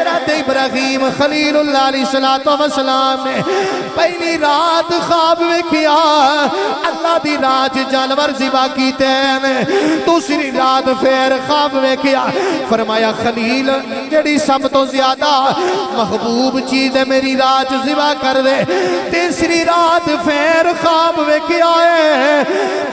حضرت ابراہیم خلیل اللہ علیہ السلام نے پہلی رات خواب میں کیا اللہ دی راج جانور ذبح کیتے ہیں، دوسری رات پھر خواب میں کیا فرمایا خلیل جڑی سب تو زیادہ محبوب چیز ہے میری راج ذبح کر دے، تیسری رات پھر خواب میں کیا ہے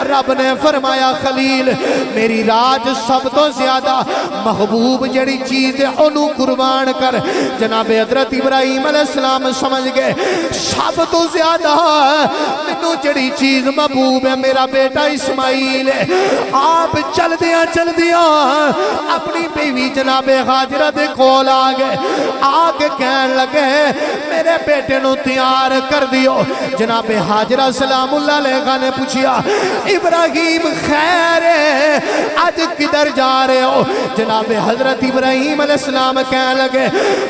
رب نے فرمایا خلیل میری راج سب تو زیادہ محبوب جڑی چیز ہے انہوں قربان کر۔ جناب حضرت ابراہیم علیہ السلام سمجھ گئے سب تو زیادہ منو جڑی چیز محبوب ہے میرا بیٹا اسماعیل ہے۔ آپ چل دیا اپنی بیوی جناب حاجرہ دے کول آگئے، آگے کہن لگے میرے بیٹے نو تیار کر دیو۔ جناب حاجرہ سلام اللہ علیہ نے پوچھیا ابراہیم خیر ہے آج کدھر جا رہے ہو؟ جناب حضرت ابراہیم علیہ السلام کہنے لگے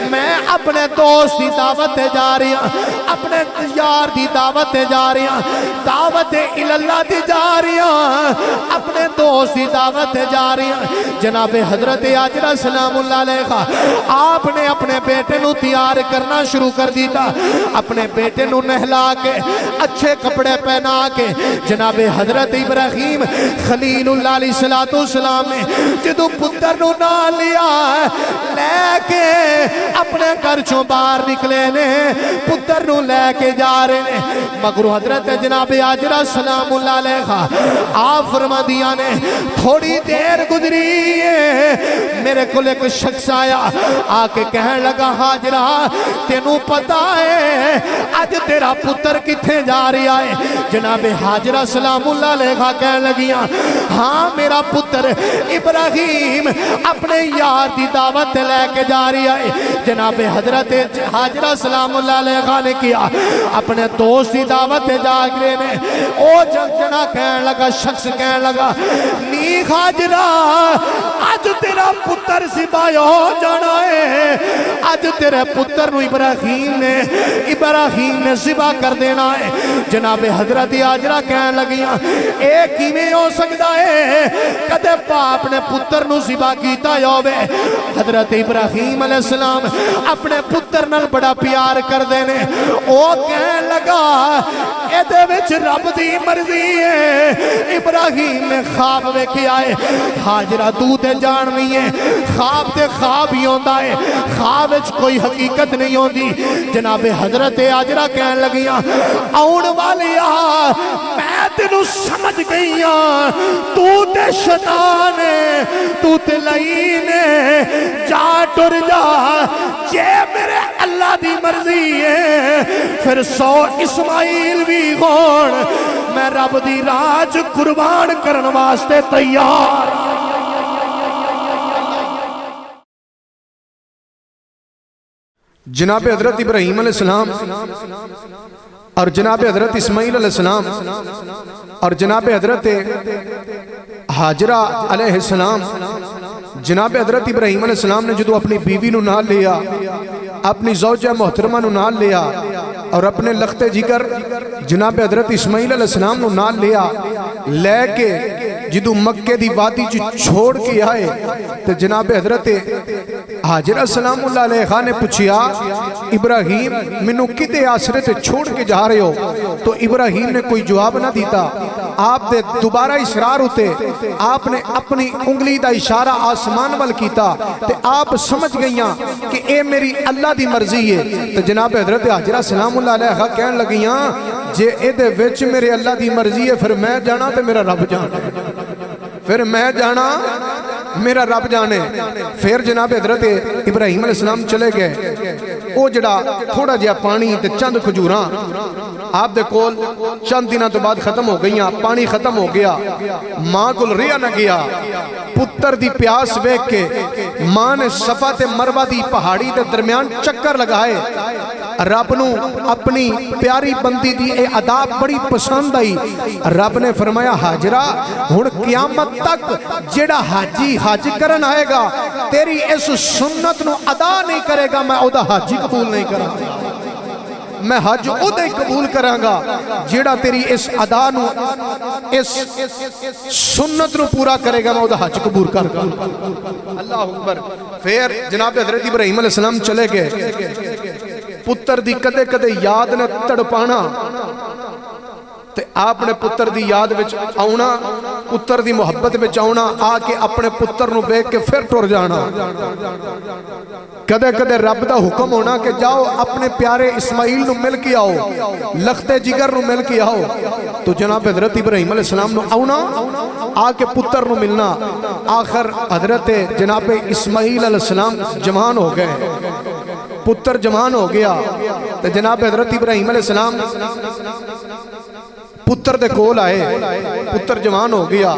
میں اپنے دوست دی دعوت جا رہی ہوں، اپنے یار دی دعوت جا رہی ہوں، دعوت اللہ دی جا رہی ہوں، اپنے دوست دی دعوت جا رہی ہوں۔ جناب حضرت حاجرہ سلام اللہ علیہ آپ نے اپنے بیٹے نو تیار کرنا شروع کر دیتا، اپنے بیٹے نو نہلا کے اچھے کپڑے پہنا کے جناب حضرت ابراہیم خلیل اللہ علیہ السلام نے جدو پتر نو نہ لیا لے کے اپنے گھر چوں باہر نکلے نے پتر نو لے کے جا رہے نے، مگر حضرت جناب حاجرہ سلام اللہ علیہ آپ فرما دیا نے تھوڑی دیر گزری ہے میرے کو ایک شخص آیا آکے کہنے لگا حاجرہ تینوں پتا ہے آج تیرا پتر کتھے جا رہا ہے؟ جناب حاجرہ سلام اللہ علیہ کہنے لگیاں ہاں میرا پتر ابراہیم اپنے یار دی دعوت لے کے جا رہا ہے۔ جناب حضرت حاجرہ سلام اللہ علیہ نے کیا اپنے دوست دی دعوت جا گرے نے او جنا کہنے لگا شخص کہنے لگا نی حاجرہ آج تیرا پتر ذبح ہو جانا ہے، آج تیرے پتر نو ابراہیم نے ذبح کر دینا ہے۔ جناب حضرت حاجرہ کہنے لگیاں ایک ہی میں ہو سکتا ہے کدے باپ نے پتر نو ذبح کیتا ہوئے۔ حضرت ابراہیم علیہ السلام اپنے پتر نال بڑا پیار کر دینے، او کہنے لگا اے دے وچ رب دی مرضی ہے۔ ابراہیم نے خواب ویکھیا ہے، حاجرہ تو تے جان نہیں ہے خواب تے خواب ہی ہوندا ہے، خواب وچ کوئی حقیقت نہیں ہوندی۔ جناب حضرت حاجرہ کہنے لگیاں آؤن والیا میں تینوں سمجھ گئی ہاں تو تے شیطان ہے، تو تے لعین ہے، جا ٹر جا جے میرے اللہ دی مرضی ہے پھر 100 اسماعیل بھی ہون میں رب دی راج قربان کرن واسطے تیار۔ جناب حضرت ابراہیم علیہ السلام اور جناب حضرت اسماعیل علیہ السلام اور جناب حضرت حاجرہ علیہ السلام جناب حضرت ابراہیم علیہ السلام نے جدو اپنی بیوی نو نال لیا، اپنی زوجہ محترمہ نو نال لیا اور اپنے لخت جگر جناب حضرت اسماعیل علیہ السلام نو نال لیا لے کے جدو مکے دی وادی چھوڑ کے آئے تو جناب حضرت حاجرہ سلام اللہ علیہ نے پوچھیا ابراہیم منو کتے آسرے تے چھوڑ کے جا رہے ہو؟ تو ابراہیم نے کوئی جواب نہ دیتا، آپ دے دوبارہ اسرار ہوتے، آپ نے اپنی انگلی دا اشارہ آسمان وال کیتا تے آپ سمجھ گئیاں کہ اے میری اللہ دی مرضی ہے۔ تو جناب حضرت حاجرہ سلام اللہ علیہ کہنے لگیاں جے اے دے وچ میرے اللہ دی مرضی ہے پھر میں جانا تے میرا رب جانا، پھر میں جانا میرا رب جانے۔ پھر جناب حضرت ابراہیم علیہ السلام چلے گئے، او جڑا تھوڑا جہا پانی تے چند کھجوراں آپ دے کول چند دنوں تو بعد ختم ہو گئیاں، پانی ختم ہو گیا، ماں کول ریا نہ گیا، پتر دی پیاس ویکھ کے ماں نے صفا تے مروہ دی پہاڑی دے درمیان چکر لگائے۔ رب نو اپنی پیاری بندی دی اے ادا بڑی پسند آئی، رب نے فرمایا حاجرہ ہن قیامت تک جڑا حاجی حج کرن آئے گا تیری اس سنت نو ادا نہیں کرے گا میں او دا حاجی قبول نہیں کرا، میں حج اُدھے ہی قبول کرانگا جیڑا تیری اس ادا نو اس سنت نو پورا کرے گا، میں اُدھے حج قبول کر گا۔ اللہ اکبر۔ پھر جناب حضرت ابراہیم علیہ السلام چلے گئے، پتر دی کدے کدے یاد نے تڑپانا تے آپ نے پتر دی یاد وچ آونا، پتر دی محبت وچ آونا، آ کے اپنے پتر نو بیک کے پھر ٹر جانا۔ کدے کدے رب دا حکم ہونا کہ جاؤ اپنے پیارے اسماعیل نو مل کے آؤ، لخت جگر نو مل کے آؤ، تو جناب حضرت ابراہیم علیہ السلام نو آونا، آ کے پتر نو ملنا۔ آخر حضرت جناب اسماعیل علیہ السلام جوان ہو گئے، پتر جوان ہو گیا، تو جناب حضرت ابراہیم علیہ السلام پتر دے کول آئے، پتر جوان ہو گیا۔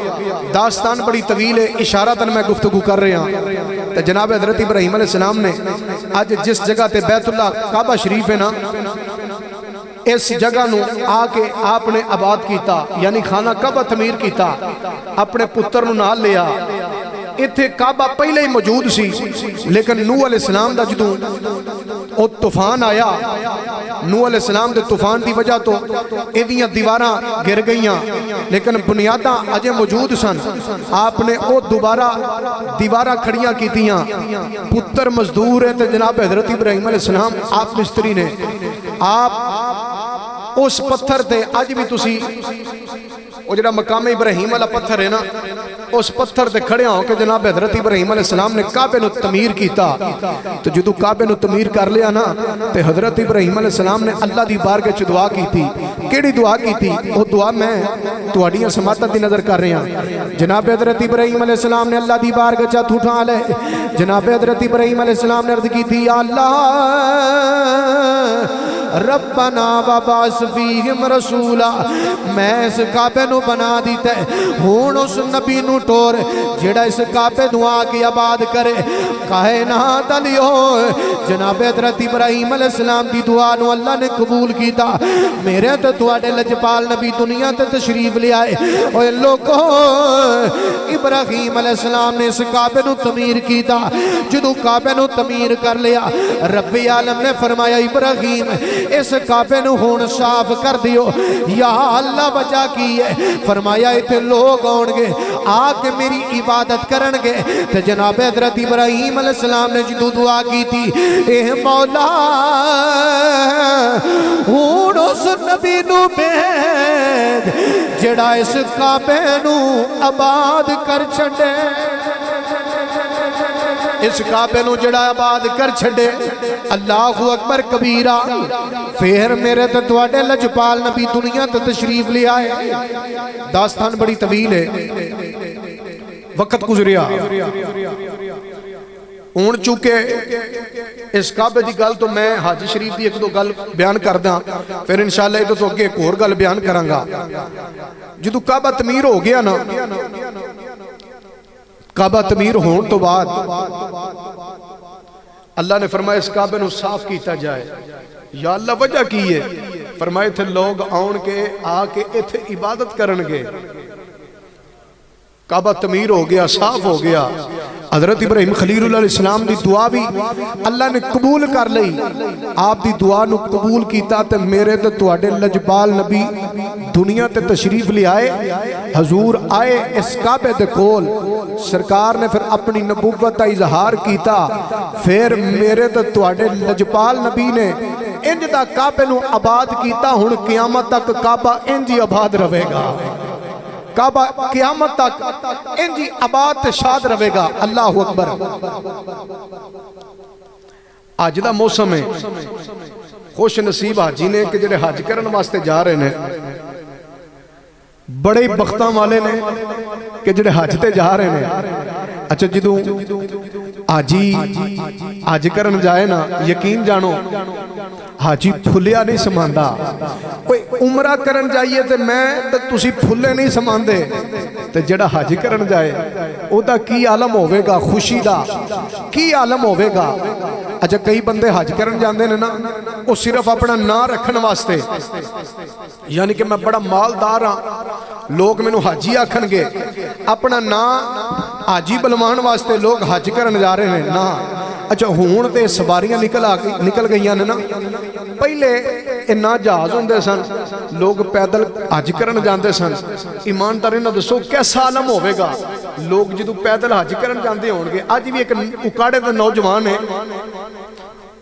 داستان بڑی طویل ہے، اشارتاً میں گفتگو کر رہے ہیں۔ تو جناب حضرت ابراہیم علیہ السلام نے آج جس جگہ تے بیت اللہ کعبہ شریف ہے نا، اس جگہ نو آ کے آپ نے آباد کیتا، یعنی خانہ کعبہ تعمیر کیتا، اپنے پتر نو نال لیا۔ اتھے کعبہ پہلے ہی موجود سی، لیکن نوح علیہ السلام دا جدوں او طوفان آیا، نوح علیہ السلام دے طوفان دی وجہ تو ایدیاں دیواراں گر گئیاں، لیکن بنیاداں اجے موجود سن۔ آپ نے او دوبارہ دیواراں کھڑیاں کیتیاں، پتر مزدور ہے تے جناب حضرت ابراہیم علیہ السلام آپ مستری نے، آپ اس پتھر تے آج بھی تسی وہ جڑا مقام ابراہیم والا پتھر ہے نا، اس پتھر تے کھڑے ہوں کہ جناب حضرت ابراہیم علیہ السلام نے کعبے نو تعمیر کیتا۔ تو جدو کعبے نو تعمیر کر لیا نا، تے حضرت ابراہیم علیہ السلام نے اللہ دی بارگاہ وچ دعا کی تھی۔ کیڑی دعا کی تھی؟ وہ دعا میں تہاڈیاں سماعتاں دی نظر کر رہے ہیں۔ جناب حضرت ابراہیم علیہ السلام نے اللہ دی بارگاہ وچ ہاتھ اٹھا لے، جناب حضرت ابراہیم علیہ السلام نے عرض کی تھی، یا اللہ ربنا وبعث فیہم رسولا، میں اس کعبے نو بنا دیتے ہون اس نبی نو ٹور جیڑا اس کعبے نو آگے آباد کرے کائنات علیو۔ جناب حضرت ابراہیم علیہ السلام دی دعا نو اللہ نے قبول کیتا۔ میرے تو تواڈے لجپال نبی دنیا تے تشریف لے آئے، اوے لوگو ابراہیم علیہ السلام نے اس کعبے نو تعمیر کیتا۔ جدو کعبے نو تعمیر کر لیا، رب عالم نے فرمایا ابراہیم اس کعبے نو ہون صاف کر دیو۔ یا اللہ وجہ کی ہے؟ فرمایا ایتھے لوگ آن گے، آ کے میری عبادت کرن گے۔ تو جناب حضرت ابراہیم علیہ السلام نے جدو دعا کی تھی، اے مولا ہون اس نبی نو بید جڑا اس کعبے نو آباد کر چھڑے، اس کعبے نو جڑا آباد کر چھڑے۔ اللہ اکبر کبیرہ۔ پھر میرے تے تواڈے لجپال نبی دنیا تے تشریف لے آئے۔ داستان بڑی طویل ہے، وقت گزریا ہون چونکہ اس کعبے دی گل تو میں حج شریف دی ایک دو گل بیان کر داں، پھر انشاءاللہ یہ تو اگے ایک اور گل بیان کرانگا۔ جدو کعبہ تعمیر ہو گیا نا، کعبہ تعمیر ہون تو بعد اللہ نے فرمایا اس کعبے نو صاف کیتا جائے۔ یا اللہ وجہ کی ہے؟ فرمائے تھے لوگ آن کے آ کے ایتھے عبادت کرنگے۔ کعبہ تعمیر ہو گیا، صاف ہو گیا۔ حضرت ابراہیم خلیل اللہ علیہ السلام دی دعا بھی اللہ نے قبول کر لئی۔ آپ دی دعا نو قبول کیتا تے میرے تے تواڈے لجپال نبی دنیا تے تشریف لے آئے۔ حضور آئے اس کعبے دے کول، سرکار نے پھر اپنی نبوت کا اظہار کیتا۔ پھر میرے تے تواڈے لجپال نبی نے انج دا کعبے نو آباد کیتا، ہن قیامت تک کعبہ انج ہی آباد رہے گا۔ کعبہ قیامت تک انجی آباد تے شاد رہے گا۔ اللہ اکبر۔ آج دا موسم ہے، خوش نصیب حاجی نے کہ جڑے حج کرن واسطے جا رہے ہیں، بڑے بختاں والے نے کہ جڑے حج تے جا رہے ہیں۔ اچھا جدو حاجی حج کرن جائے نا، یقین جانو حاجی پھلیا نہیں سماندہ۔ کوئی عمرہ کرن جائیے تے میں تے تسی پھلے نہیں سماندے، تے جڑا حج کرن جائے او دا کی عالم ہوئے گا، خوشی دا کی عالم ہوئے گا۔ اچھا کئی بندے حج کرن جاندے نے نا، وہ صرف اپنا نا رکھن واسطے، یعنی کہ میں بڑا مالدار ہاں، لوگ میں نو حاجی آکھن گے، اپنا نا حاجی بلوان واسطے لوگ حج کرن جا رہے ہیں نا۔ اچھا ہون تے سواریاں نکل گئیاں نے نا پہلے نہ جہاز ہوندے سن لوگ پیدل حج کرن جاندے سن ایمانداری نہ دسو کیسا عالم ہوے گا لوگ جدو پیدل حج کرن جاندے ہون گے اج بھی ایک اکاڑے دے نوجوان ہے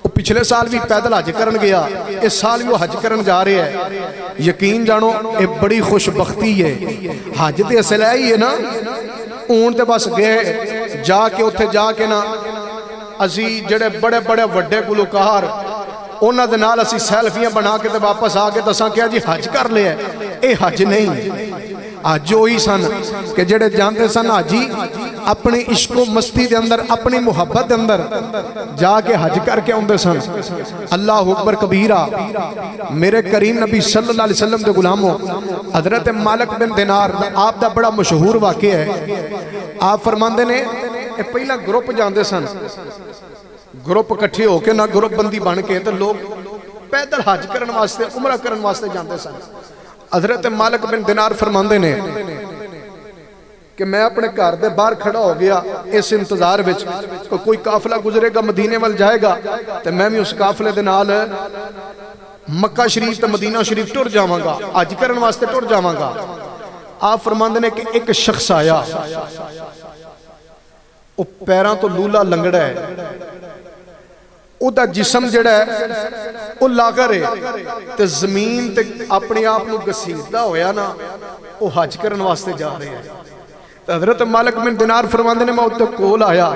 وہ پچھلے سال بھی پیدل حج کرن گیا اس سال بھی وہ حج کرن جا رہے ہیں یقین جانو یہ بڑی خوش بختی ہے حج تے اصل ہی ہے نا اون تے بس گئے جا کے اتھے جا کے نا اسی جڑے بڑے بڑے وڈے گلوکار انہاں دے نال اسی سیلفیاں بنا کے تے واپس آ کے تساں کیا جی حج کر لیا ہے اے حج نہیں حج وہی سن کہ جڑے جانتے سن حاجی اپنی عشق و مستی دے اندر اپنی محبت دے اندر جا کے حج کر کے آندے سن اللہ اکبر کبیرہ میرے کریم نبی صلی اللہ علیہ وسلم دے غلاموں حضرت مالک بن دینار آپ دا بڑا مشہور واقعہ ہے آپ فرماندے نے پہلا گروپ جاندے سن گروپ کٹھے ہو کے نہ گروپ بندی بن کے تو لوگ پیدل حج کرن واسطے عمرہ کرن واسطے جاندے سن حضرت مالک بن دینار فرماندے نے کہ میں اپنے گھر دے باہر کھڑا ہو گیا اس انتظار وچ کوئی قافلہ گزرے گا مدینے وال جائے گا تو میں بھی اس قافلے دے نال مکہ شریف تے مدینہ شریف ٹر جاواں گا حج کرن واسطے ٹر جاواں گا آپ فرماندے نے کہ ایک شخص آیا وہ پیراں تو لولا لنگڑا ہے او دا جسم جڑا ہے او لاغر ہے تے زمین تے اپنے آپ نو گسیٹدا ہویا نا او حج کرن واسطے جا رہے ہیں حضرت مالک بن دینار فرماندے نے میں اتنے کول آیا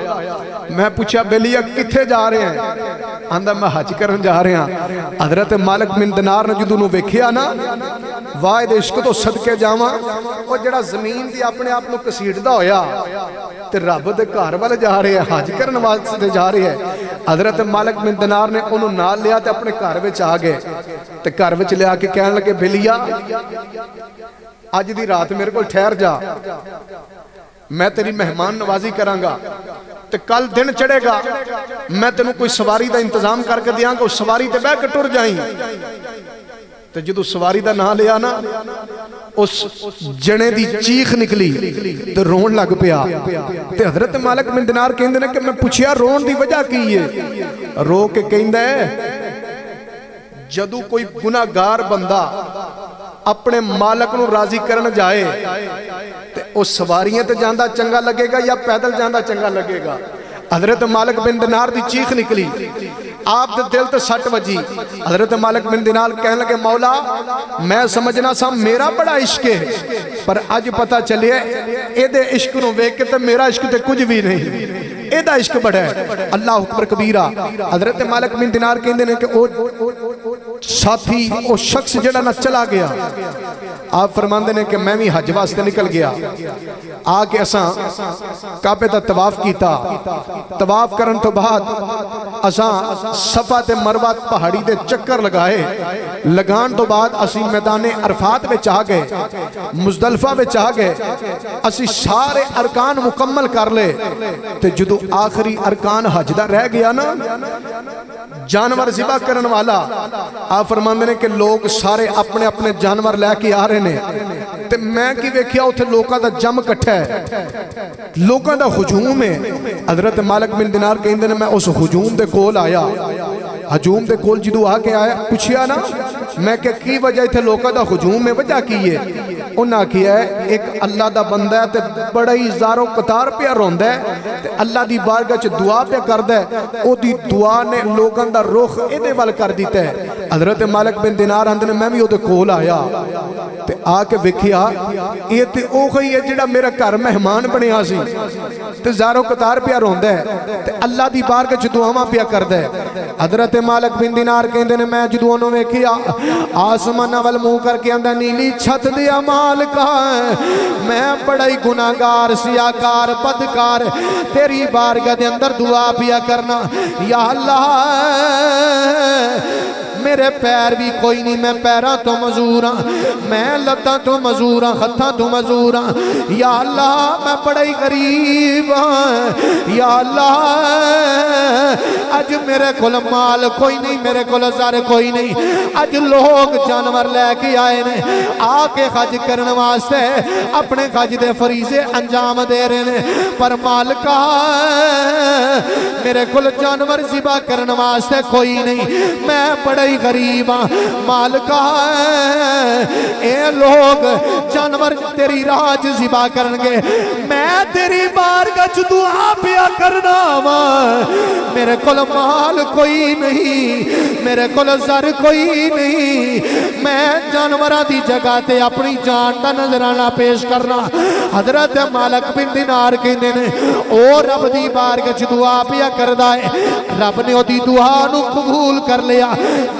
میں پوچھا بیلیا کتھے جا رہے ہیں آندا میں حج کرن جا رہے ہیں حضرت مالک بن دینار نے جدوں نو ویکھیا نا واحد عشق تو صدقے جاواں او جڑا زمین دی اپنے آپ نو کسیٹدا ہویا تے رب دے گھر والے جا رہے ہیں حج کرن واسطے جا رہے ہیں حضرت مالک بن دینار نے انہوں نال لیا تے اپنے گھر وچ آ گئے تے گھر وچ لیا کے کہن لگے بیلیا آج دی رات میرے کو ٹھہر جا میں تیری مہمان نوازی کروں گا تے کل دن چڑھے گا میں تینوں کوئی سواری دا انتظام کر کے دیاں گا اس سواری تے بیٹھ کے ٹر جائیں تے جدو سواری دا نہ لیا نا اس جنے دی چیخ نکلی تے رون لگ پیا تے حضرت مالک بن دینار کہندے نے کہ میں پوچھیا رون دی وجہ کی ہے رو کے کہندا ہے جدو کوئی گناہگار بندہ اپنے مالک نو راضی کرن جائے تے اس سواریاں تے جاندہ چنگا لگے گا یا پیدل جاندہ چنگا لگے گا حضرت مالک بن دینار دی چیخ نکلی آپ دے دل تے سٹ وجی حضرت مالک بن دینار کہنے لگے مولا میں سمجھنا سا میرا بڑا عشق ہے پر آج پتہ چلے اے دے عشق نو ویک کے تے میرا عشق تے کچھ بھی نہیں اے دا عشق بڑا ہے اللہ اکبر کبیرہ حضرت مالک بن دینار کہندے نے کہ او ساتھی او شخص جڑا نہ چلا گیا آپ فرماندے نے کہ میں بھی حج واسطے نکل گیا آ کے اساں کعبے دا طواف کیتا طواف کرن تو بعد اساں صفا تے مروہ پہاڑی دے چکر لگائے لگان تو بعد اسی میدان عرفات وچ آ گئے مزدلفہ وچ آ گئے اسی سارے ارکان مکمل کر لے تے جدو آخری ارکان حج دا رہ گیا نا جانور ذبح کرن والا آپ فرماندے نے کہ لوگ سارے اپنے اپنے جانور لے کے آ رہے نے تے میں کی ویکھیا اوتھے لوکاں دا جم کٹھا ہے لوکاں دا ہجوم ہے حضرت مالک بن دینار کہندے نے میں اس ہجوم دے کول آیا ہجوم دے کول جدو آ کے آیا پوچھیا نا میں کہ کی وجہ تھے لوکاں دا ہجوم میں وجہ کی ہے انہاں کیا ہے ایک اللہ دا بندہ ہے تے بڑا ہی زارو قطار پہ روندا ہے تے اللہ دی بارگاہ چ دعا پہ کردا ہے او دی دعا نے لوکاں دا رخ ایدے ول کر دیتا ہے حضرت مالک بن دینار آندے نے میں بھی او دے کول آیا تے آ کے ویکھیا اے تے او گئی ہے جڑا میرا گھر مہمان بنیا سی تے زارو قطار پہ روندا ہے تے اللہ دی بارگاہ چ دعاواں پہ کردا ہے حضرت مالک بن دینار کہندے نے میں جدوں انہوں ویکھیا آسمان ول منہ کر کے آندا نیلی چھت دیا مالکا میں بڑا ہی گناہگار سیاکار بدکار تیری بارگاہ دے اندر دعا پیا کرنا یا اللہ میرے پیر بھی کوئی نہیں، میں پیراں تو معذور ہاں، میں لتاں تو معذور ہاں، ہتھاں تو معذور ہاں، یا اللہ میں بڑا ہی غریب ہاں، یا اللہ اج میرے کول مال کوئی نہیں، میرے کول زر کوئی نہیں، اج لوگ جانور لے کے آئے نے آ کے حج کرن واسطے اپنے حج دے فریضے انجام دے رہے ہیں، پر مالکا میرے کول جانور ذبح کرن واسطے کوئی نہیں، میں بڑا ہی غریب ہاں، مالکا اے لوگ جانور تیری راہ وچ ذبح کرن گے، میں تیری بارگاہ وچ دعا پیا کرنا وا، میرے کول مال کوئی نہیں، میرے کول زر کوئی نہیں، میں جانوراں دی جگہ تے اپنی جان دا نذرانہ پیش کرنا۔ حضرت مالک بن دینار کہندے نے او رب دی بارگاہ وچ دعا پیا کردا ہے، رب نے او دی دعا نو قبول کر لیا،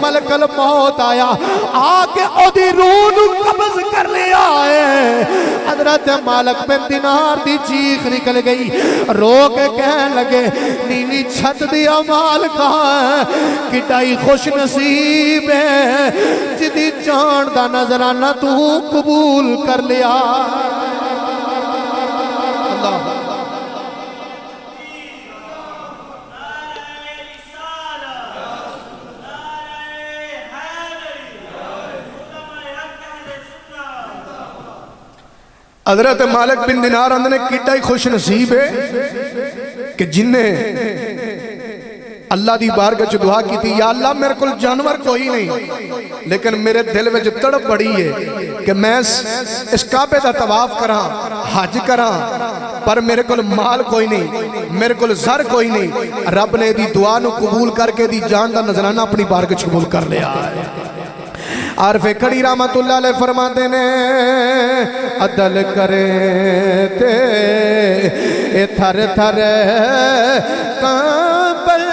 ملک الموت آیا آ کے او دی روح نو قبض کر لیا ہے۔ حضرت مالک بن دینار دی چیخ نکل گئی، رو کے کہن لگے نیوی چھت دیا مالکا کڈا ہی خوش نصیب ہے جدی جان دا نظرانہ تو قبول کر لیا۔ اللہ حضرت مالک بن دینار اندر نے کیٹا ہی خوش نصیب ہے کہ جن نے اللہ دی بارگاہ وچ دعا کی تھی، یا اللہ میرے کول جانور کوئی نہیں لیکن میرے دل وچ تڑپ بڑی ہے کہ میں اس کعبے دا طواف کراں، حج کراں، پر میرے کول مال کوئی نہیں، میرے کول زر کوئی نہیں۔ رب نے دی دعا نو قبول کر کے دی جان دا نذرانہ اپنی بارگاہ وچ قبول کر لیا۔ عارف کھڑی رحمت اللہ علیہ فرماتے نے عدل کرے تے اے تھر تھر کانپل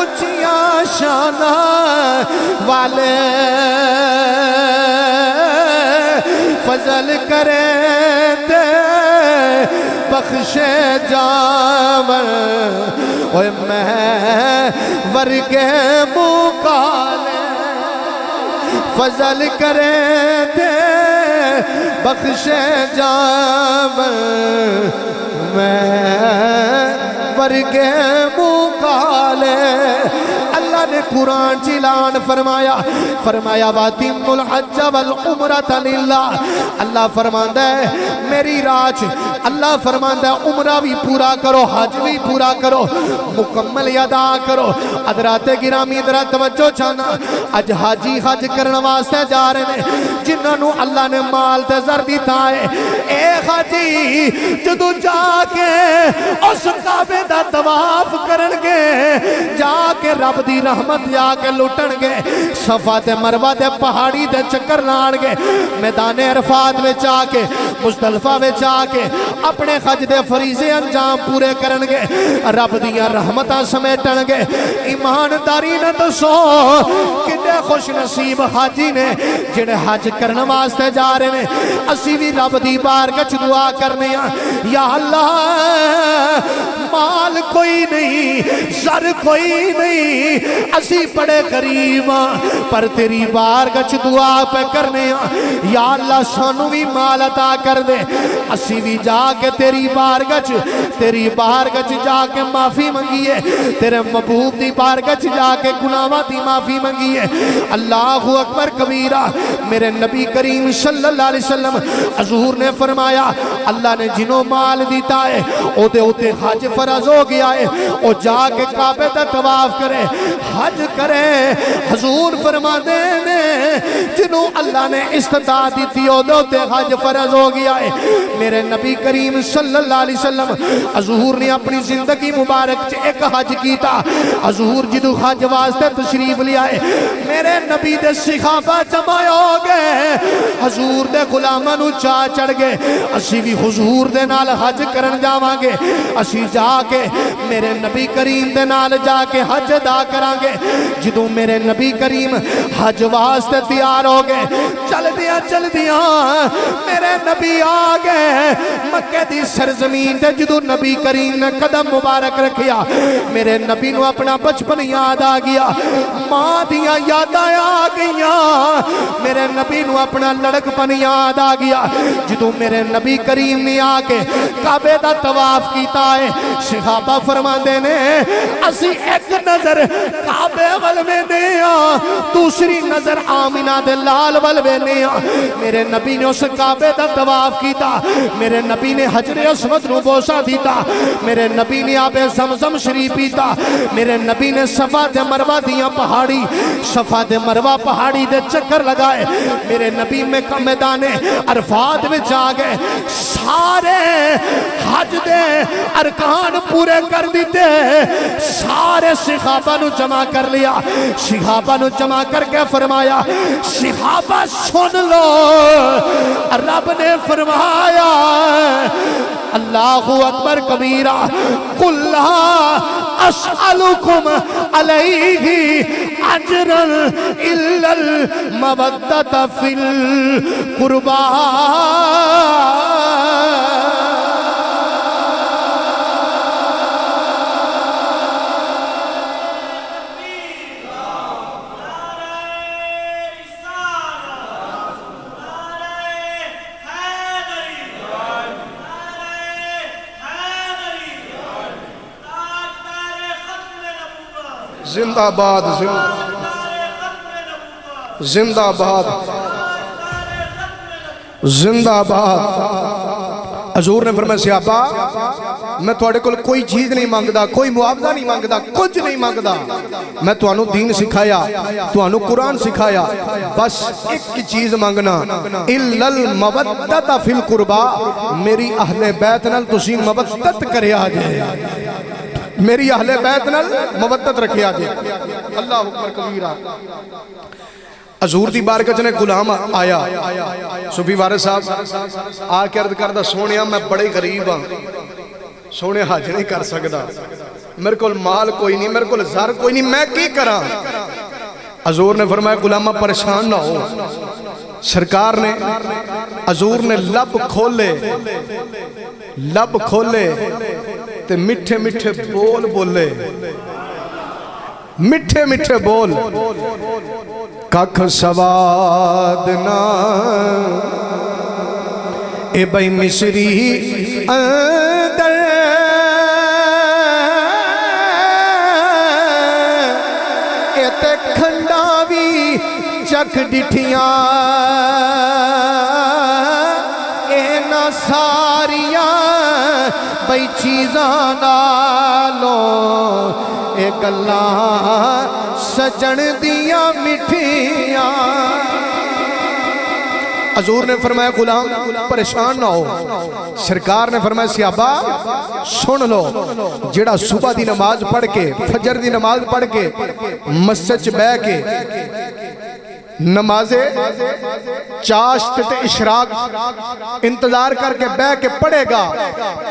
اچھیاں شانہ والے فضل کرے تے بخشے جاور اوے میں ورگے مکالے فضل کرے دے بخشے جاور میں ورگے مکالے۔ اللہ نے قرآن اعلان فرمایا وَاتِمُّ الْحَجَّ وَالْعُمْرَةَ لِلَّهِ، اللہ فرماندا ہے میری راج، اللہ فرماندا ہے عمرہ بھی پورا کرو، حج بھی پورا کرو، مکمل ادا کرو۔ حضرات گرامی ذرا توجہ چاہنا، اج حاجی حج کرن واسطے جا رہے ہیں جنہاں نو اللہ نے مال تے زر دیتا ہے، اے حاجی جدوں جا کے اس کعبے دا طواف کرن گے، جا کے رب دی رحمت جا کے لٹن گے، صفا تے مروہ دے پہاڑی دے چکر لان گے، میدان عرفات وچ آ کے مزدلفہ وچ آ کے اپنے حج دے فریضے انجام پورے کرن گے، رب دیاں رحمتاں سمیٹن گے۔ ایمانداری نہ دسو کنے خوش نصیب حاجی نے جڑے حج کرن واسطے جا رہے ہیں۔ اسی بھی رب دی بارگاہ وچ دعا کرنے ہاں، یا اللہ مال کوئی نہیں، زر کوئی نہیں، اسی بڑے غریب ہاں، پر تیری بارگاہ وچ دعا پہ کرنے ہاں، یا اللہ سانو بھی مال عطا کر دے، اسی بھی جا کے تیری بارگاہ وچ جا کے معافی منگیے، تیرے محبوب دی بارگاہ وچ جا کے گناہاں دی معافی منگیے۔ اللہ اکبر کبیرہ۔ میرے نبی کریم صلی اللہ علیہ وسلم حضور نے فرمایا اللہ نے جنہوں مال دیتا ہے او دے اوتے حج فرض ہو گیا ہے، او جا کے کعبے تے طواف کرے، حج کرے۔ حضور فرماتے ہیں جنہوں اللہ نے استطاعت دیتی او دے اوتے حج فرض ہو گیا ہے۔ میرے نبی کریم صلی اللہ علیہ وسلم حضور نے اپنی زندگی مبارک چ ایک حج کیتا۔ حضور جدو حج واسطے تشریف لیا ہے، میرے نبی دے صحابہ جمع ہو گئے، حضور دے غلاماں نو چاہ چڑھ گئے اسی بھی حضور دے نال حج کرن جاواں گے۔ اسی جا کے میرے نبی کریم دے نال جا کے حج ادا کرانگے جدوں میرے نبی کریم حج واسطے تیار ہو گئے چل دیا میرے نبی آگئے مکہ دی سرزمین تے جدوں نبی کریم نے قدم مبارک رکھیا میرے نبی نو اپنا بچپن یاد آ گیا ماں دیاں یاداں آ گئیاں میرے نبی نو اپنا لڑک پن یاد آ گیا جدوں میرے نبی کریم نے آ کے کعبے دا طواف کیتا ہے صحابہ فرماندے نے اسی ایک نظر کعبے ول ویندے ہاں دوسری نظر آمینہ دے لال ول ویندے ہاں میرے نبی نے اس کعبے دا طواف کیتا میرے نبی نے حجر اسود نو بوسہ دیتا میرے نبی نے آب زمزم شریف پیتا میرے نبی نے صفا دے مروہ دیاں پہاڑی صفا دے مروہ پہاڑی دے چکر لگائے میرے نبی میں میدان عرفات میں جا گئے سارے حج دے ارکان پورے کر دیتے سارے صحابہ نو جمع کر لیا صحابہ نو جمع کر کے فرمایا صحابہ سن لو رب نے فرمایا اللہ اکبر کبیرہ قل لا اسألکم علیہ اجرا الا المودۃ فی القربى زندہ باد زندہ باد زندہ باد حضور نے فرمایا صحابہ میں تھوڑے کول کوئی چیز نہیں مانگدا کوئی معاوضہ نہیں مانگدا کچھ نہیں مانگدا میں تھانوں دین سکھایا تھانوں قرآن سکھایا بس ایک چیز مانگنا الا المودۃ فی القربى میری اہل بیت نال تسی مودت کریا جے میری اہل بیت نال مودت رکھیا جے اللہ اکبر کبیرہ حضور دی بارگاہ نے غلام آیا صوفی وارث صاحب آ کے عرض کردا سونیا میں بڑے غریب ہاں سونے حج نہیں کر سکدا میرے کول مال کوئی نہیں میرے کول زر کوئی نہیں میں کی کراں حضور نے فرمایا غلامہ پریشان نہ ہو سرکار نے حضور نے لب کھولے تے میٹھے میٹھے بول بولے میٹھے میٹھے بول ککھ سواد نہ اے بھائی مصری اندر اے تے کھنڈاوی چکھ ڈٹھیاں اے نہ ساریاں بھئی چیزاں نالو اے گلاں سجن دیاں مٹھیاں حضور نے فرمایا غلام پریشان نہ ہو سرکار نے فرمایا صحابہ سن لو جڑا صبح دی نماز پڑھ کے فجر دی نماز پڑھ کے مسجد بہ کے نماز چاشت تے اشراق انتظار کر کے بہ کے پڑھے گا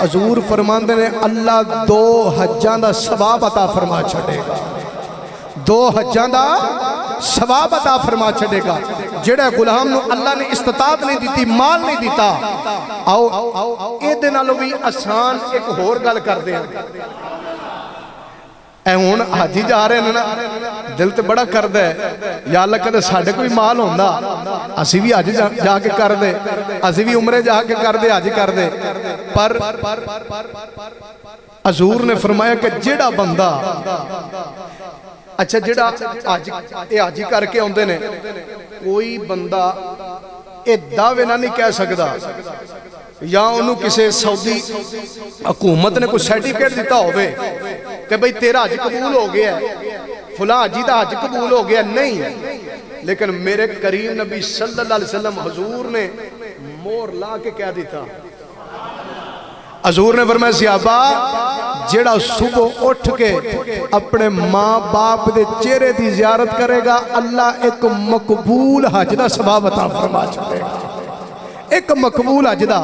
حضور فرماندے نے اللہ 2 حجاں دا ثواب عطا فرما چھڑے گا 2 حجاں دا ثواب عطا فرما چھڑے گا جڑے غلام نو اللہ نے استطاعت نہیں دیتی مال نہیں دیتا آؤ اے دے نالوں بھی آسان ایک ہور گل کر دیں اے ہون حاجی جا رہے ہیں نا دل تے بڑا کر دے یا اللہ کہتے ساڑھے کوئی مال ہوندہ اسی بھی حاجی جا کے کر دے اسی بھی عمرے جا کے کر دے حاجی کر دے پر حضور نے فرمایا کہ جڑا بندہ اچھا جڑا حاجی کر کے ہوندے نے کوئی بندہ اے دعوے نہ نہیں کہہ سکدا یا انہوں کسے سعودی حکومت نے کوئی سرٹیفکیٹ دیتا ہوئے کہ بھئی تیرا حج قبول ہو گیا ہے فلاں حجی دا حج قبول ہو گیا نہیں لیکن میرے کریم نبی صلی اللہ علیہ وسلم حضور نے مور لا کے کہہ دیتا حضور نے فرمایا صحابہ جڑا صبح اٹھ کے اپنے ماں باپ دے چہرے دی زیارت کرے گا اللہ ایک مقبول حج دا ثواب عطا فرما چھڑے گا ایک مقبول حج دا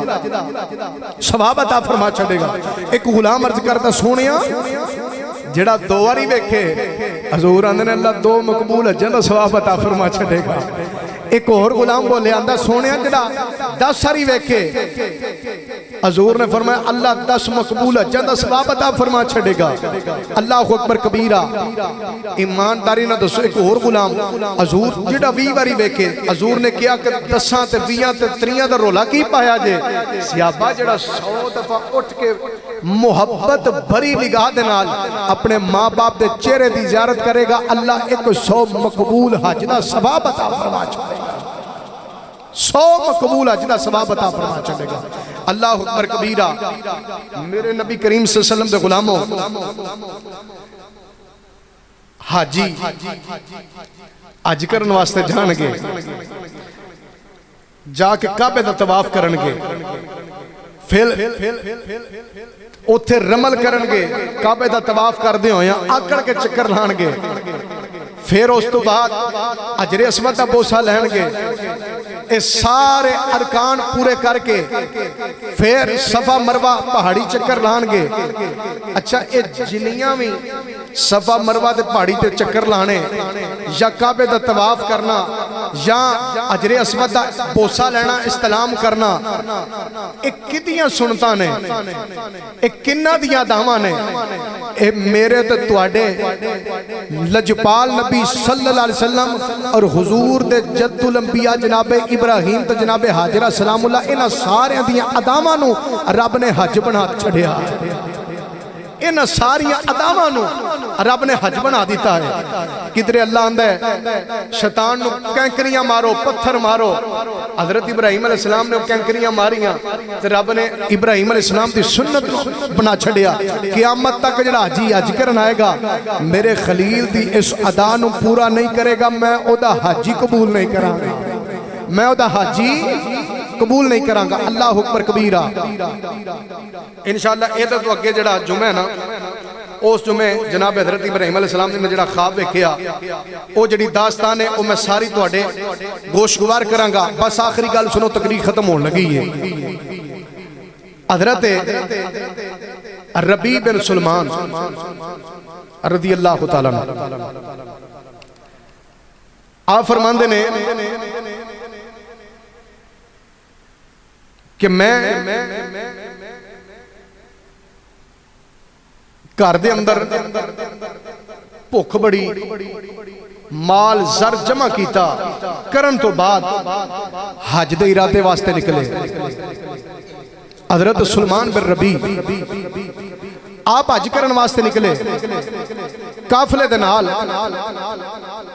ثواب عطا فرما چھڑے گا ایک غلام عرض کرتا سونیا جڑا دو واری ویکھے حضور آندے نے اللہ دو مقبول حجاں دا ثواب عطا فرما چھڑے گا۔ ایک اور غلام بولے آندہ سونیا جڑا 10 واری ویکھے حضور نے فرمایا اللہ 10 مقبول حجاں دا ثواب عطا فرما چھڑے گا۔ اللہ اکبر کبیرہ۔ ایمانداری نہ دسو ایک اور غلام حضور جڑا 20 واری ویکھے حضور نے کیا کہ 10 تے 20 تے 30 دا رولا کی پایا جے؟ صحابہ جڑا 100 دفعہ اٹھ کے محبت بھری نگاہ دے نال اپنے ماں باپ دے چہرے دی زیارت کرے گا اللہ 100 مقبول حج دا ثواب عطا فرما چھڑے گا۔ 100 مقبول حج دا ثواب عطا فرما چھڑے گا۔ اللہ اکبر کبیرہ۔ میرے نبی کریم صلی اللہ علیہ وسلم دے غلاموں حاجی حج کرن واسطے جان گے جا کے کعبے دا طواف کرن گے پھر اوتھے رمل کرن گے کعبے دا طواف کر دے ہویا آکڑ کے چکر لان گے پھر اس تو بعد حجر اسود دا بوسہ لین گے اے سارے ارکان پورے کر کے پھر صفا مروہ پہاڑی چکر لان گے۔ اچھا اے جنیاں میں صفا مروہ دے پہاڑی تے چکر لانے یا کعبے دا طواف کرنا یا حجر اسود دا بوسہ لینا استلام کرنا ایک کتیاں سنتا نے ایک کنہ دیا داما نے اے میرے تے تواڈے لجپال نبی صلی اللہ علیہ وسلم اور حضور دے جد الانبیاء جناب ابراہیم تے جناب حاجرہ سلام اللہ انہاں سارے دیاں اداماں نو رب نے حج بنا چھڑیا۔ انہاں ساری اداماں نو رب نے حج بنا دیتا ہے۔ کدھرے اللہ آندہ ہے شیطان نو کینکریاں مارو پتھر مارو حضرت ابراہیم علیہ السلام نے کینکریاں ماریاں تو رب نے ابراہیم علیہ السلام دی سنت بنا چھڑیا۔ قیامت تک جڑا حجی حج کرن آئے گا میرے خلیل دی اس ادا نو پورا نہیں کرے گا میں او دا حجی قبول نہیں کروں گا، میں او دا حجی قبول نہیں کروں گا۔ اللہ اکبر کبیرہ۔ انشاءاللہ ایدہ تو اگے جڑا جمعہ نا اس جمعہ جناب حضرت ابراہیم علیہ السلام نے جڑا خواب ویکھیا او جڑی داستان ہے او میں ساری تواڈے گوشگوار کراں گا۔ بس آخری گل سنو تقریر ختم ہون لگی ہے۔ حضرت ربیع بن سلمان رضی اللہ تعالیٰ عنہ آپ فرماندے نے کہ میں گھر دے اندر بھوک بڑی مال زر جمع کیتا کرن تو بعد حج دے ارادے واسطے نکلے۔ حضرت سلمان بن ربیع آپ حج کرن واسطے نکلے قافلے دے نال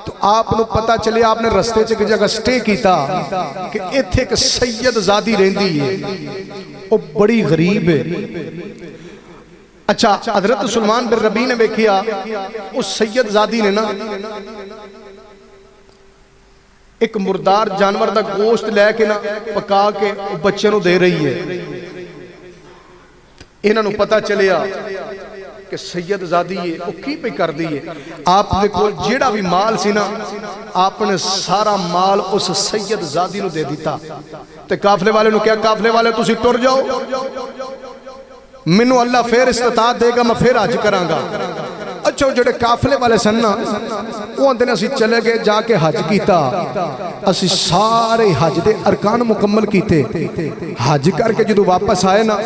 تو آپ نو پتہ چلے آپ نے رستے چ ایک جگہ سٹے کیتا کہ ایتھے ایک سید زادی رہندی ہے وہ بڑی غریب ہے۔ اچھا حضرت سلمان بن ربیع نے ویکھیا اس سید زادی نے نا ایک مردار جانور دا گوشت لے کے نا پکا کے بچے نو دے رہی ہے۔ انہاں نو پتہ چلیا کہ سید زادی ہے وہ کی پہ کر دی ہے۔ آپ نے کوئی جیڑا بھی مال سی نا آپ نے سارا مال اس سید زادی نو دے دیتا۔ تے قافلے والے نو کیا قافلے والے تسی ٹر جاؤ منو اللہ پھر استطاعت دے گا میں پھر حج کراں گا۔ اچھا جڑے قافلے والے سن نا وہ اندر اسی چلے گئے جا کے حج کیتا اسی سارے حج دے ارکان مکمل کیتے حج کر کے جدو واپس آئے نا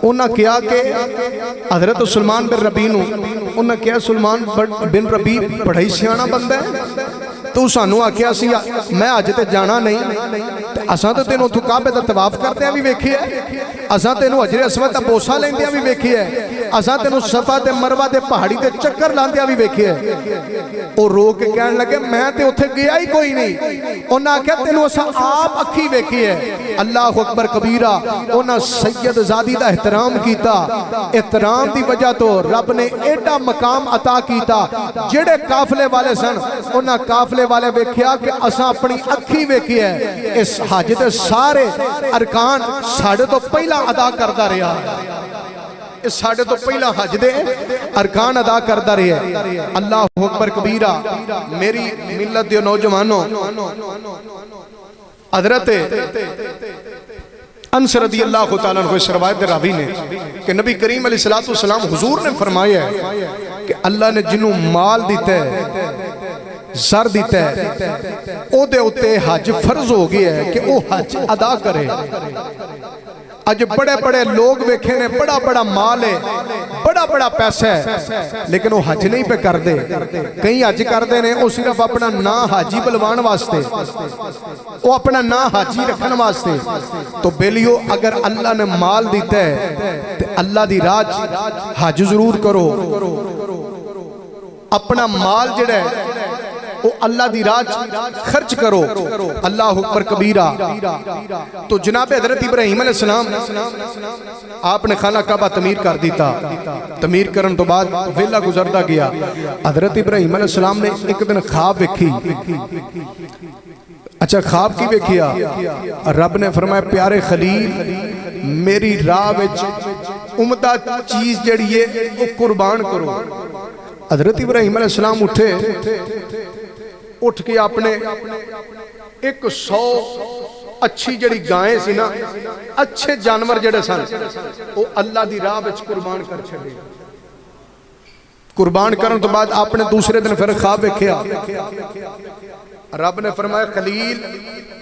انہاں کیا کہ حضرت سلمان بن ربیع نو انہاں کیا سلمان بن ربیع بڑھائی سیانا بندہ ہے تو سانو آکیا سی میں حج تے جانا نہیں اساں تے تینوں تو کعبے دا طواف کردے بھی ویکھیا اساں تینوں حجر اسود دا بوسہ لیندے بھی ویکھیا اساں تینوں صفا تے مروہ دے پہاڑی تے چکر لاندے بھی ویکھیا او رو کے کہن لگے میں تے اوتھے گیا ہی کوئی نہیں انہاں کہا تینوں اساں آپ اکھی ویکھیا اللہ اکبر کبیرہ انہاں سید زادی دا احترام کیتا احترام دی وجہ تو رب نے ایڈا مقام عطا کیتا جڑے قافلے والے سن انہاں قافلے والے ویکھیا کہ اساں اپنی اکھی ویکھیا اس حج دے سارے ارکان ساڑھے تو پہلا ادا کردا رہا اس ساڑھے تو پہلا حج دے ارکان ادا کردا رہا اللہ اکبر کبیرہ میری ملت دے نوجوانوں حضرت انس رضی اللہ تعالیٰ عنہ اس روایت راوی نے کہ نبی کریم علیہ السلام حضور نے فرمایا ہے کہ اللہ نے جنہوں مال دیتا ہے زر دیتا ہے او دے اتے حج فرض ہو گیا ہے کہ او حج ادا کرے. اج بڑے بڑے لوگ ویکھے نے بڑا بڑا مال ہے بڑا بڑا پیسہ ہے لیکن وہ حج نہیں پہ کر دے. کئی حج کر دے نے وہ صرف اپنا نا حاجی بلوان واسطے وہ اپنا نا حاجی رکھن واسطے. تو بیلیو اگر اللہ نے مال دیتا ہے تو اللہ دی راج حج ضرور کرو. اپنا مال جڑا ہے وہ اللہ دی راج خرچ کرو. اللہ اکبر کبیرہ. تو جناب حضرت ابراہیم علیہ السلام آپ نے خانہ کعبہ تعمیر کر دیتا. تعمیر کرن تو بعد ویلا گزردہ گیا. حضرت ابراہیم علیہ السلام نے ایک دن خواب ویکھی. اچھا خواب کی ویکھیا؟ رب نے فرمایا پیارے خلیل میری راہ وچ عمدہ چیز جڑی ہے وہ قربان کرو. حضرت ابراہیم علیہ السلام اٹھ کے اپنے 100 اچھی جڑی گائیں سی نا اچھے جانور جڑے سن وہ اللہ دی راہ وچ قربان کر چھڑے. قربان کرن تو بعد آپ نے دوسرے دن پھر خواب ویکھیا. رب نے فرمایا خلیل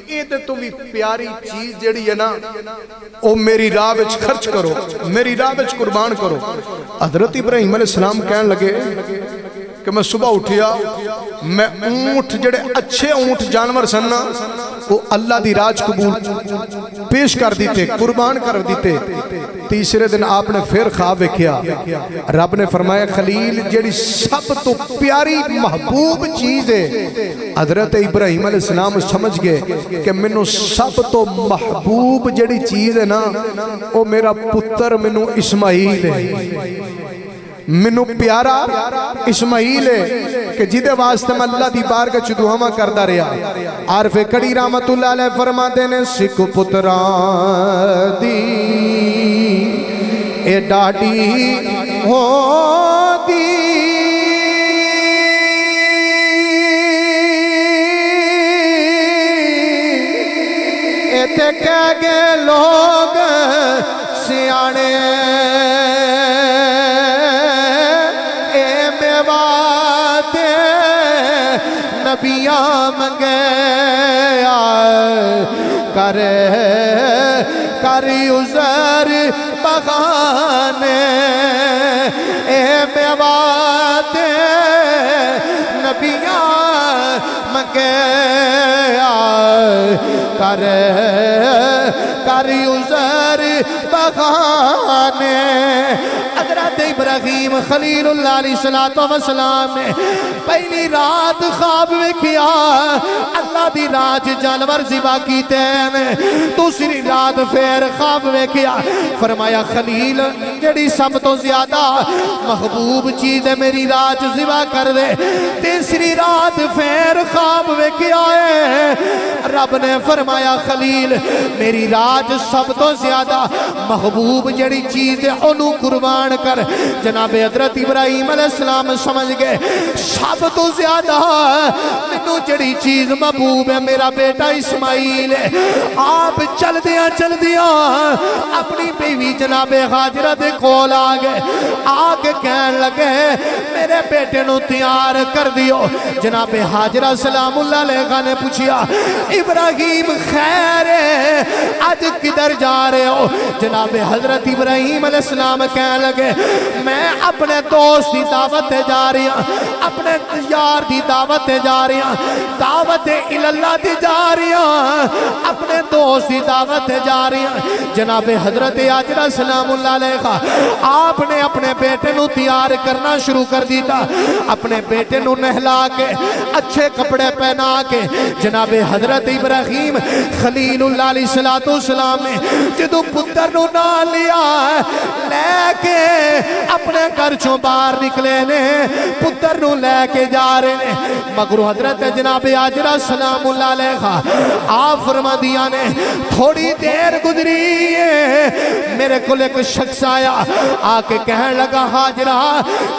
یہ تو بھی پیاری چیز جڑی ہے نا وہ میری راہ وچ خرچ کرو میری راہ وچ قربان کرو. حضرت ابراہیم علیہ السلام کہنے لگے کہ میں صبح اٹھیا میں اونٹ جڑے اچھے اونٹ جانور سننا وہ اللہ دی راج قبول پیش کر دیتے قربان کر دیتے. تیسرے دن آپ نے پھر خواب ویکھیا. رب نے فرمایا خلیل جڑی سب تو پیاری محبوب چیز ہے. حضرت ابراہیم علیہ السلام سمجھ گئے کہ منو سب تو محبوب جڑی چیز ہے نا وہ میرا پتر منو اسماعیل ہے. منو پیارا اسماعیل ہے کہ جدے واسطے میں اللہ دی بارگاہ چ دعا کردا رہیا. عارف کڑی رحمت اللہ علیہ فرماتے نے سکھ پتراں دی اے ڈاڈی ہوندی اے تے کہہ گئے لوگ سیانے نبیاں منگیا کر عذر بغانے اے میوات نبیاں منگیا کر عذر بغانے. حضرت ابراہیم خلیل اللہ علیہ السلام نے پہلی رات خواب ویکھیا اللہ دی راج جانور ذبح کیتے ہیں. دوسری رات پھر خواب ویکھیا فرمایا خلیل جڑی سب تو زیادہ محبوب چیز ہے میری راج ذبح کر دے. تیسری رات پھر خواب ویکھیا ہے رب نے فرمایا خلیل میری راج سب تو زیادہ محبوب جڑی چیز ہے انہوں قربان کر. جناب حضرت ابراہیم علیہ السلام سمجھ گئے سب تو زیادہ منو جڑی چیز محبوب ہے میرا بیٹا اسماعیل ہے. آپ چل دیا اپنی بیوی جناب حاجرہ دے کول آ گئے. آگے کہنے لگے میرے بیٹے نو تیار کر دیو. جناب حاجرہ سلام اللہ علیہ نے پوچھیا ابراہیم خیر ہے آج کدھر جا رہے ہو؟ جناب حضرت ابراہیم علیہ السلام کہنے لگے میں اپنے دوست دی دعوت جا رہی ہوں اپنے یار دی دعوت جا رہی ہوں دعوت اللہ دی جا رہی ہوں اپنے دوست دی دعوت جا رہی ہوں. جناب حضرت حاجرہ سلام اللہ علیہ آپ نے اپنے بیٹے نو تیار کرنا شروع کر دیتا. اپنے بیٹے نو نہلا کے اچھے کپڑے پہنا کے جناب حضرت ابراہیم خلیل اللہ علیہ السلام نے جدو پتر نو نہ لیا لے کے اپنے گھر چوں باہر نکلے نے پتر نو لے کے جا رہے نے. مگر حضرت جناب حاجرہ سلام اللہ علیہ آپ فرما دیا نے تھوڑی دیر گزری ہے میرے کو ایک شخص آیا آ کے کہنے لگا حاجرہ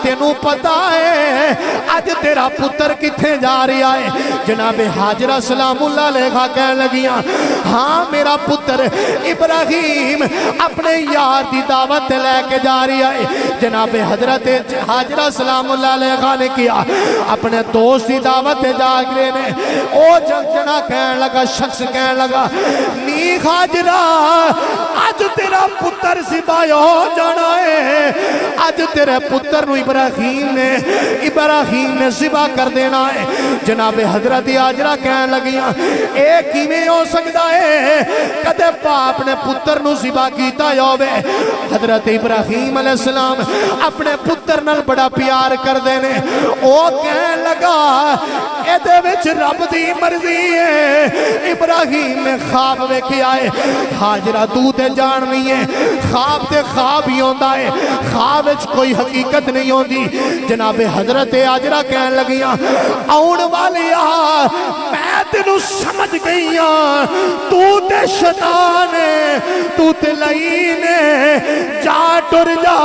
تینوں پتا ہے آج تیرا پتر کتھے جا رہا ہے؟ جناب حاجرہ سلام اللہ علیہ کہنے لگیاں ہاں میرا پتر پتر ابراہیم اپنے یار دی دعوت لے کے جا رہی ہے. جناب حضرت حاجرہ سلام اللہ علیہ نے کیا اپنے دوست دی دعوت جا گرے نے. او جنا کہن لگا, شخص کہن لگا, نی حاجرہ آج تیرا پتر ذبح ہو جانا ہے, آج تیرے پتر نو ابراہیم نے ذبح کر دینا ہے. جناب حضرت حاجرہ کہن لگیاں اے کیویں ہو سکدا ہے, کدے باپ نے پتر نو ذبح کیتا ہووے. حضرت ابراہیم علیہ السلام اپنے پتر نال بڑا پیار کردے نے. او کہن لگا اے دے وچ رب دی مرضی ہے. ابراہیم نے خواب ویکھیا ہے, حاجرہ تو تے جاننی ہے خواب تے خواب ہی ہوندا ہے, خواب وچ کوئی حقیقت نہیں ہوندی. جناب حضرت حاجرہ کہن لگیاں آؤن والیا میں تینوں سمجھ گئی ہاں, تو تے شیطان ہے, تو تے لعین ہے, جا ٹر جا.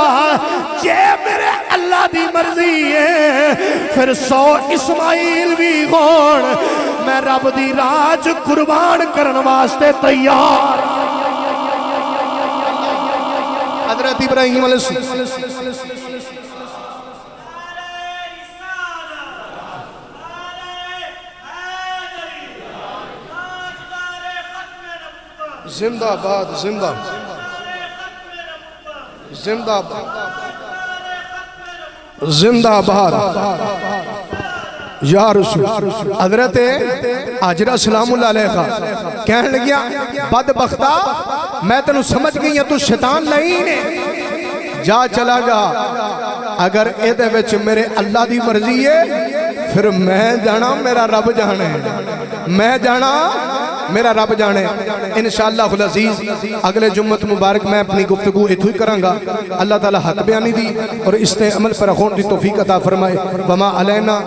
جے میرے اللہ دی مرضی ہے پھر 100 اسماعیل بھی ہون, میں رب دی راج قربان کرن واسطے تیار. حضرت ابراہیم علیہ السلام زندہ باد, زندہ زندہ زندہ باد یا رسول. حضرت حاجرہ سلام اللہ علیہ کا کہنے لگیا بدبختہ میں تینوں سمجھ گئی ہوں تو شیطان لعین ہے, جا چلا جا. اگر اے دے وچ میرے اللہ دی مرضی ہے پھر میں جانا میرا رب جانے, میں جانا میرا رب جانے. انشاءاللہ العزیز اگلے جمعت مبارک میں اپنی گفتگو اتھوئی کروں گا. اللہ تعالی حق بیانی دی اور اس نے عمل پر خون دی توفیق عطا فرمائے. وما علینا